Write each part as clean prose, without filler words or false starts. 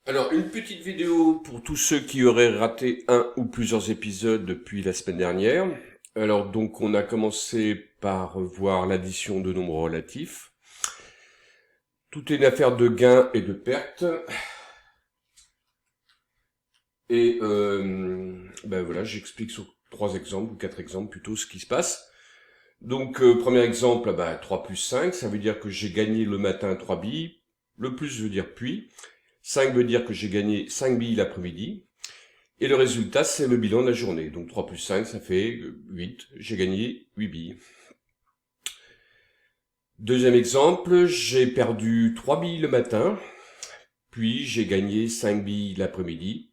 Alors, une petite vidéo pour tous ceux qui auraient raté un ou plusieurs épisodes depuis la semaine dernière. Alors, donc, on a commencé par voir l'addition de nombres relatifs. Tout est une affaire de gains et de pertes. Et ben voilà, j'explique sur 3 exemples, ou 4 exemples plutôt, ce qui se passe. Donc, premier exemple, 3 plus 5, ça veut dire que j'ai gagné le matin 3 billes. Le plus veut dire puis. 5 veut dire que j'ai gagné 5 billes l'après-midi. Et le résultat, c'est le bilan de la journée. Donc 3 plus 5, ça fait 8. J'ai gagné 8 billes. Deuxième exemple, j'ai perdu 3 billes le matin, puis j'ai gagné 5 billes l'après-midi.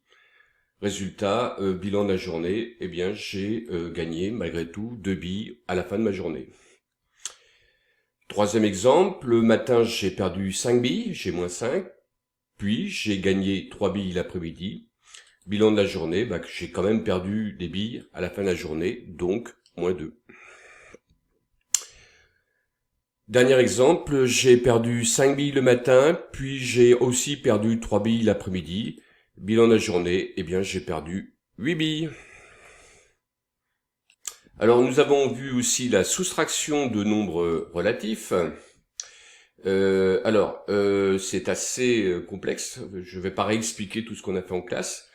Résultat, bilan de la journée, eh bien j'ai gagné malgré tout 2 billes à la fin de ma journée. Troisième exemple, le matin j'ai perdu 5 billes, j'ai moins 5, puis j'ai gagné 3 billes l'après-midi. Bilan de la journée, j'ai quand même perdu des billes à la fin de la journée, donc moins 2. Dernier exemple, j'ai perdu 5 billes le matin, puis j'ai aussi perdu 3 billes l'après-midi. Bilan de la journée, eh bien j'ai perdu 8 billes. Alors nous avons vu aussi la soustraction de nombres relatifs. C'est assez complexe, je ne vais pas réexpliquer tout ce qu'on a fait en classe.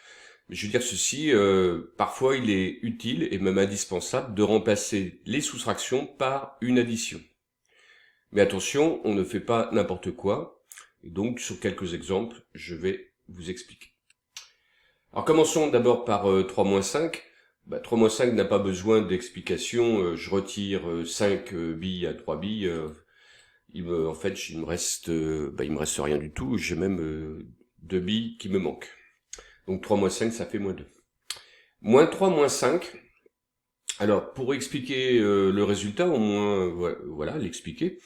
Mais je veux dire ceci, parfois il est utile et même indispensable de remplacer les soustractions par une addition. Mais attention, on ne fait pas n'importe quoi. Et donc, sur quelques exemples, je vais vous expliquer. Alors, commençons d'abord par 3 moins 5. 3 moins 5 n'a pas besoin d'explication. Je retire 5 billes à 3 billes. En fait, il me reste rien du tout. J'ai même 2 billes qui me manquent. Donc, 3 moins 5, ça fait moins 2. Moins 3 moins 5. Alors, pour expliquer le résultat, au moins, voilà, l'expliquer.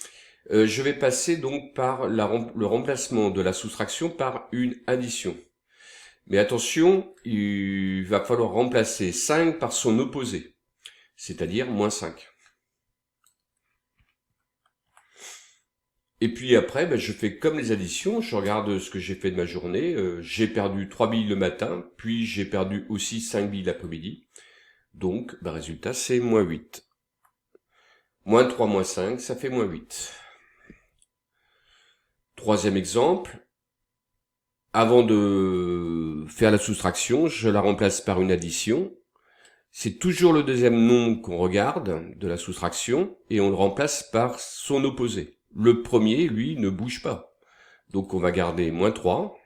Je vais passer donc par le remplacement de la soustraction par une addition. Mais attention, il va falloir remplacer 5 par son opposé, c'est-à-dire moins 5. Et puis après, je fais comme les additions, je regarde ce que j'ai fait de ma journée. J'ai perdu 3 billes le matin, puis j'ai perdu aussi 5 billes l'après-midi. Donc, résultat, c'est moins 8. Moins 3 moins 5, ça fait moins 8. Troisième exemple, avant de faire la soustraction, je la remplace par une addition. C'est toujours le deuxième nombre qu'on regarde de la soustraction et on le remplace par son opposé. Le premier, lui, ne bouge pas. Donc on va garder moins 3.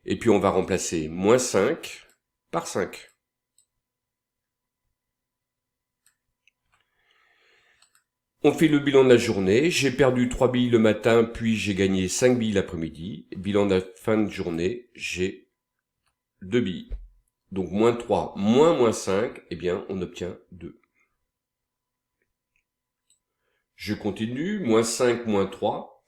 Et puis on va remplacer moins 5 par 5. On fait le bilan de la journée. J'ai perdu 3 billes le matin, puis j'ai gagné 5 billes l'après-midi. Bilan de la fin de journée, j'ai 2 billes. Donc moins 3 moins 5, eh bien on obtient 2. Je continue, moins 5 moins 3.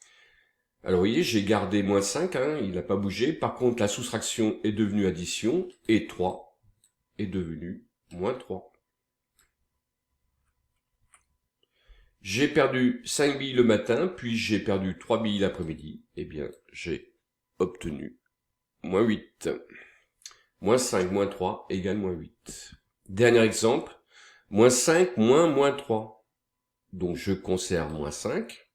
Alors vous voyez, j'ai gardé moins 5, il n'a pas bougé. Par contre, la soustraction est devenue addition et 3 est devenu moins 3. J'ai perdu 5 billes le matin, puis j'ai perdu 3 billes l'après-midi. Eh bien, j'ai obtenu moins 8. Moins 5 moins 3 égale moins 8. Dernier exemple, moins 5 moins 3. Donc je conserve moins 5.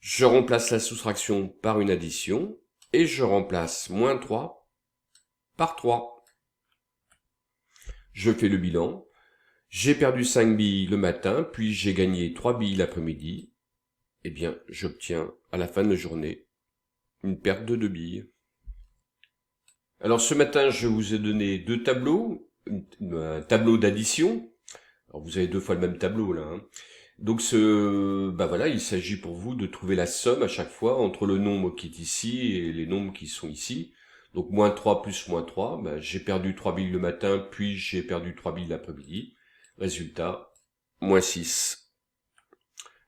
Je remplace la soustraction par une addition et je remplace moins 3 par 3. Je fais le bilan. J'ai perdu 5 billes le matin, puis j'ai gagné 3 billes l'après-midi. Eh bien, j'obtiens à la fin de la journée une perte de 2 billes. Alors ce matin, je vous ai donné 2 tableaux, un tableau d'addition. Alors vous avez 2 fois le même tableau là. Donc voilà, il s'agit pour vous de trouver la somme à chaque fois entre le nombre qui est ici et les nombres qui sont ici. Donc moins 3 plus moins 3, j'ai perdu 3 billes le matin, puis j'ai perdu 3 billes l'après-midi. Résultat, moins 6.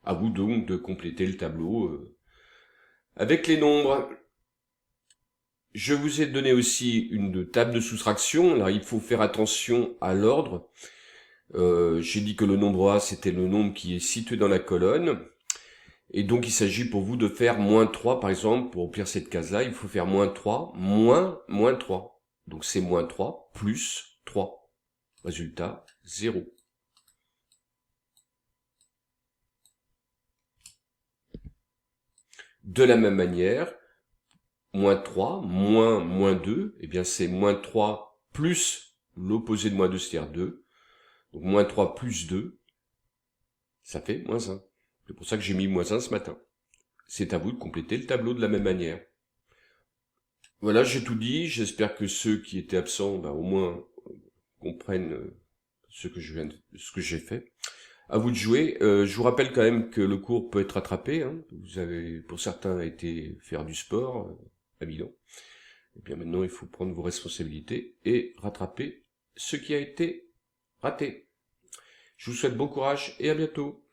À vous donc de compléter le tableau avec les nombres. Je vous ai donné aussi une table de soustraction. Là, il faut faire attention à l'ordre. J'ai dit que le nombre A, c'était le nombre qui est situé dans la colonne. Et donc, il s'agit pour vous de faire moins 3, par exemple, pour remplir cette case-là, il faut faire moins 3, moins 3. Donc, c'est moins 3 plus 3. Résultat, 0. De la même manière, moins 3, moins 2, eh bien, c'est moins 3 plus l'opposé de moins 2, c'est-à-dire 2. Donc, moins 3 plus 2, ça fait moins 1. C'est pour ça que j'ai mis moins 1 ce matin. C'est à vous de compléter le tableau de la même manière. Voilà, j'ai tout dit. J'espère que ceux qui étaient absents, au moins, comprennent ce que j'ai fait. À vous de jouer. Je vous rappelle quand même que le cours peut être rattrapé. Hein. Vous avez, pour certains, été faire du sport à Milan. Et bien maintenant, il faut prendre vos responsabilités et rattraper ce qui a été raté. Je vous souhaite bon courage et à bientôt.